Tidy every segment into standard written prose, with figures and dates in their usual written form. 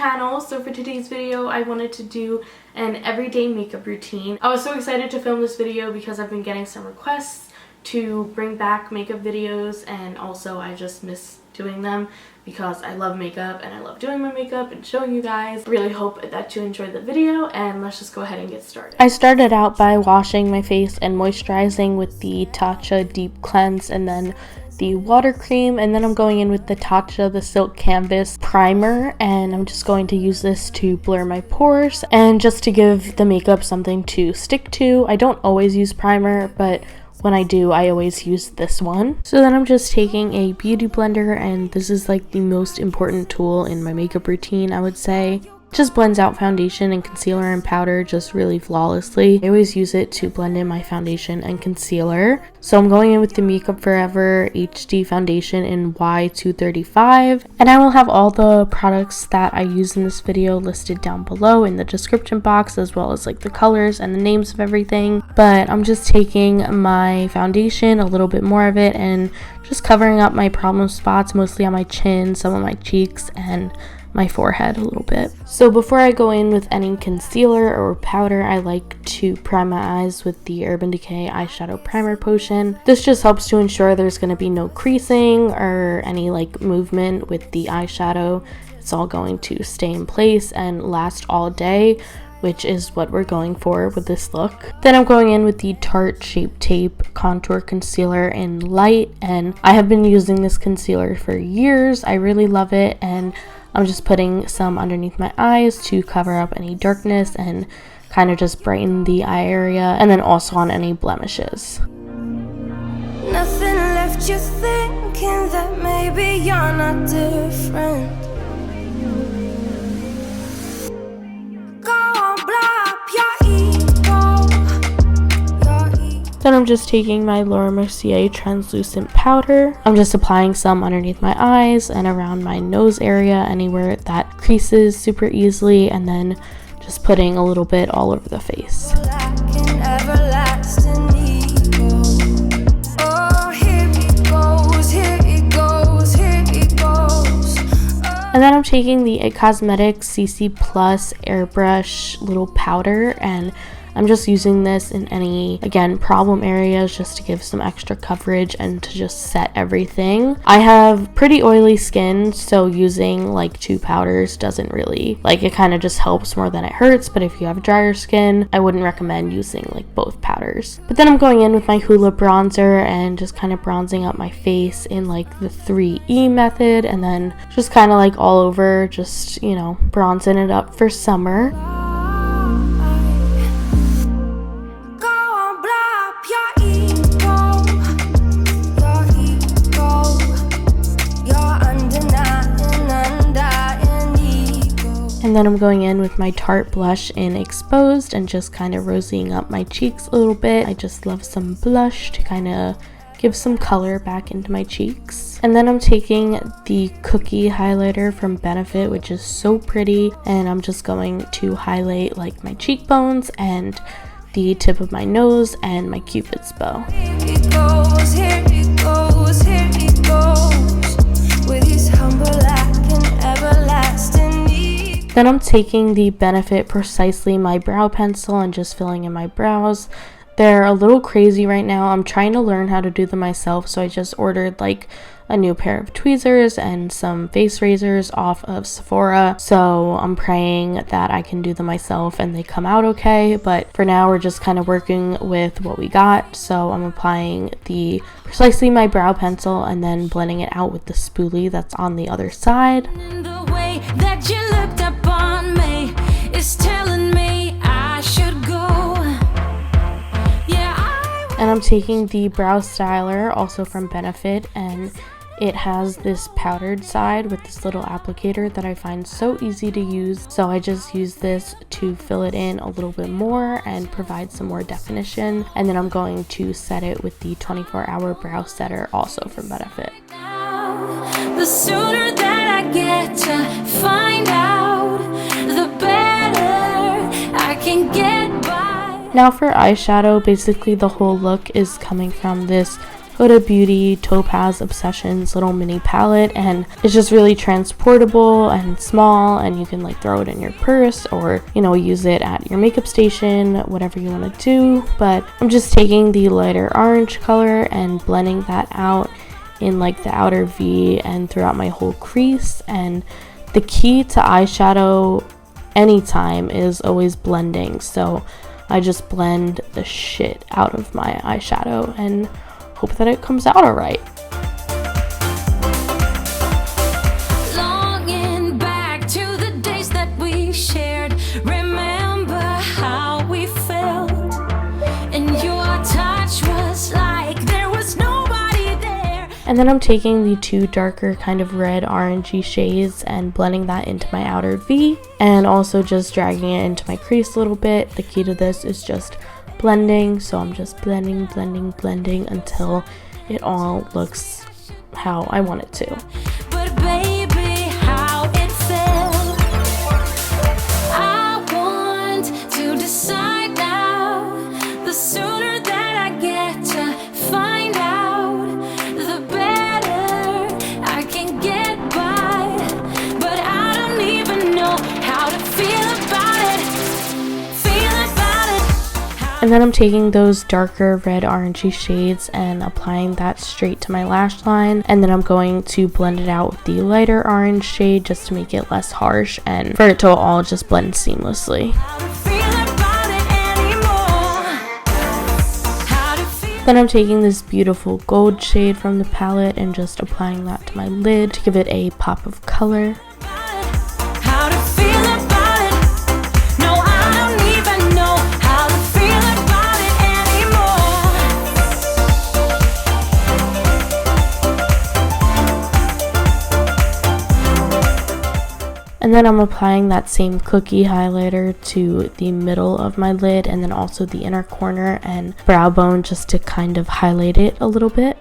channel. So for today's video, I wanted to do an everyday makeup routine. I was so excited to film this video because I've been getting some requests to bring back makeup videos, and also I just miss doing them because I love makeup and I love doing my makeup and showing you guys. I really hope that you enjoyed the video, and let's just go ahead and get started. I started out by washing my face and moisturizing with the Tatcha Deep Cleanse and then the water cream, and then I'm going in with the Tatcha the Silk Canvas primer, and I'm just going to use this to blur my pores and just to give the makeup something to stick to. I don't always use primer, but when I do, I always use this one. So then I'm just taking a beauty blender, and this is like the most important tool in my makeup routine, I would say. It just blends out foundation and concealer and powder just really flawlessly. I always use it to blend in my foundation and concealer. So I'm going in with the Makeup Forever HD foundation in Y235, and I will have all the products that I use in this video listed down below in the description box, as well as like the colors and the names of everything. But I'm just taking my foundation, a little bit more of it, and just covering up my problem spots, mostly on my chin, some of my cheeks, and my forehead a little bit. So before I go in with any concealer or powder, I like to prime my eyes with the Urban Decay eyeshadow primer potion. This just helps to ensure there's going to be no creasing or any like movement with the eyeshadow. It's all going to stay in place and last all day, which is what we're going for with this look. Then I'm going in with the Tarte Shape Tape Contour Concealer in Light, and I have been using this concealer for years. I really love it, and I'm just putting some underneath my eyes to cover up any darkness and kind of just brighten the eye area, and then also on any blemishes. Nothing left you thinking that maybe you're not different. Then I'm just taking my Laura Mercier translucent powder. I'm just applying some underneath my eyes and around my nose area, anywhere that creases super easily, and then just putting a little bit all over the face. And then I'm taking the It Cosmetics CC Plus Airbrush little powder, and I'm just using this in any, again, problem areas just to give some extra coverage and to just set everything. I have pretty oily skin, so using like two powders doesn't really, like, it kind of just helps more than it hurts. But if you have drier skin, I wouldn't recommend using like both powders. But then I'm going in with my Hoola bronzer and just kind of bronzing up my face in like the 3E method, and then just kind of like all over, just, you know, bronzing it up for summer. And then I'm going in with my Tarte blush in Exposed and just kind of rosying up my cheeks a little bit. I just love some blush to kind of give some color back into my cheeks. And then I'm taking the Cookie highlighter from Benefit, which is so pretty, and I'm just going to highlight like my cheekbones and the tip of my nose and my Cupid's bow. Here it goes, here it goes, here it goes, with his humble lack and everlasting. Then I'm taking the Benefit Precisely My Brow Pencil and just filling in my brows. They're a little crazy right now. I'm trying to learn how to do them myself, so I just ordered like a new pair of tweezers and some face razors off of Sephora. So I'm praying that I can do them myself and they come out okay. But for now, we're just kind of working with what we got. So I'm applying the Precisely My Brow Pencil and then blending it out with the spoolie that's on the other side. That you looked upon me is telling me I should go. Yeah, and I'm taking the Brow Styler, also from Benefit, and it has this powdered side with this little applicator that I find so easy to use. So I just use this to fill it in a little bit more and provide some more definition. And then I'm going to set it with the 24-hour brow setter, also from Benefit. the sooner that I get to find out, the better I can get by. Now for eyeshadow, basically the whole look is coming from this Huda Beauty Topaz Obsessions little mini palette, and it's just really transportable and small, and you can like throw it in your purse or, you know, use it at your makeup station, whatever you want to do. But I'm just taking the lighter orange color and blending that out in like the outer V and throughout my whole crease. And the key to eyeshadow anytime is always blending, so I just blend the shit out of my eyeshadow and hope that it comes out alright. Longing back to the days that we shared. Remember how we felt, and your touch was like there was nobody there. And then I'm taking the two darker kind of red orangey shades and blending that into my outer V, and also just dragging it into my crease a little bit. The key to this is just blending, so I'm just blending until it all looks how I want it to. But baby, how it felt. I want to decide now. The sooner that I get to find out, the better I can get by. But I don't even know how to feel about it. And then I'm taking those darker red orangey shades and applying that straight to my lash line, and then I'm going to blend it out with the lighter orange shade just to make it less harsh and for it to all just blend seamlessly. Then I'm taking this beautiful gold shade from the palette and just applying that to my lid to give it a pop of color. And then I'm applying that same cookie highlighter to the middle of my lid and then also the inner corner and brow bone just to kind of highlight it a little bit.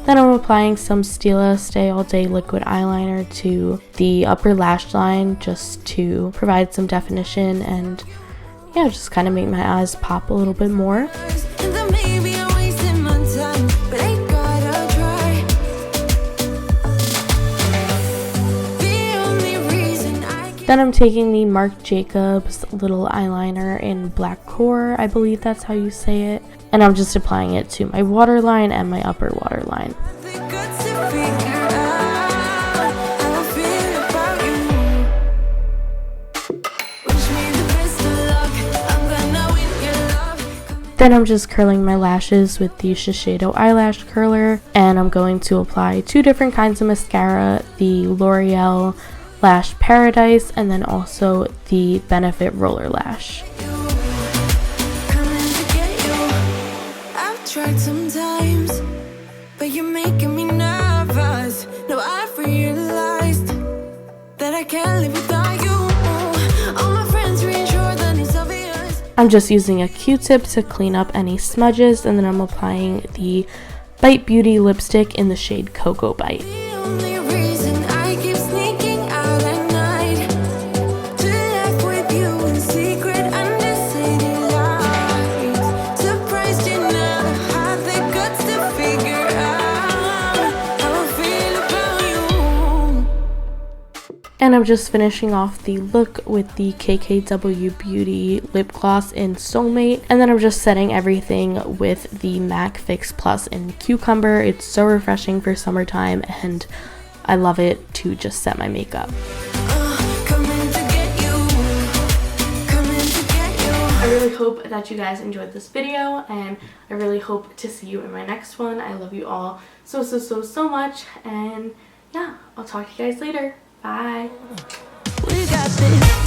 Then I'm applying some Stila Stay All Day liquid eyeliner to the upper lash line just to provide some definition and yeah, just kind of make my eyes pop a little bit more. Then I'm taking the Marc Jacobs little eyeliner in Black Core, I believe that's how you say it, and I'm just applying it to my waterline and my upper waterline. Then I'm just curling my lashes with the Shiseido eyelash curler, and I'm going to apply two different kinds of mascara, the L'Oreal Lash Paradise and then also the Benefit Roller Lash. I've tried sometimes, but you're making me nervous. No, I've realized that I can't live without you. All my friends reassure that it's obvious. I'm just using a Q-tip to clean up any smudges, and then I'm applying the Bite Beauty lipstick in the shade Cocoa Bite. And I'm just finishing off the look with the KKW Beauty lip gloss in Soulmate. And then I'm just setting everything with the MAC Fix Plus in Cucumber. It's so refreshing for summertime and I love it to just set my makeup. I really hope that you guys enjoyed this video and I really hope to see you in my next one. I love you all so much, and yeah, I'll talk to you guys later. Bye. We got this.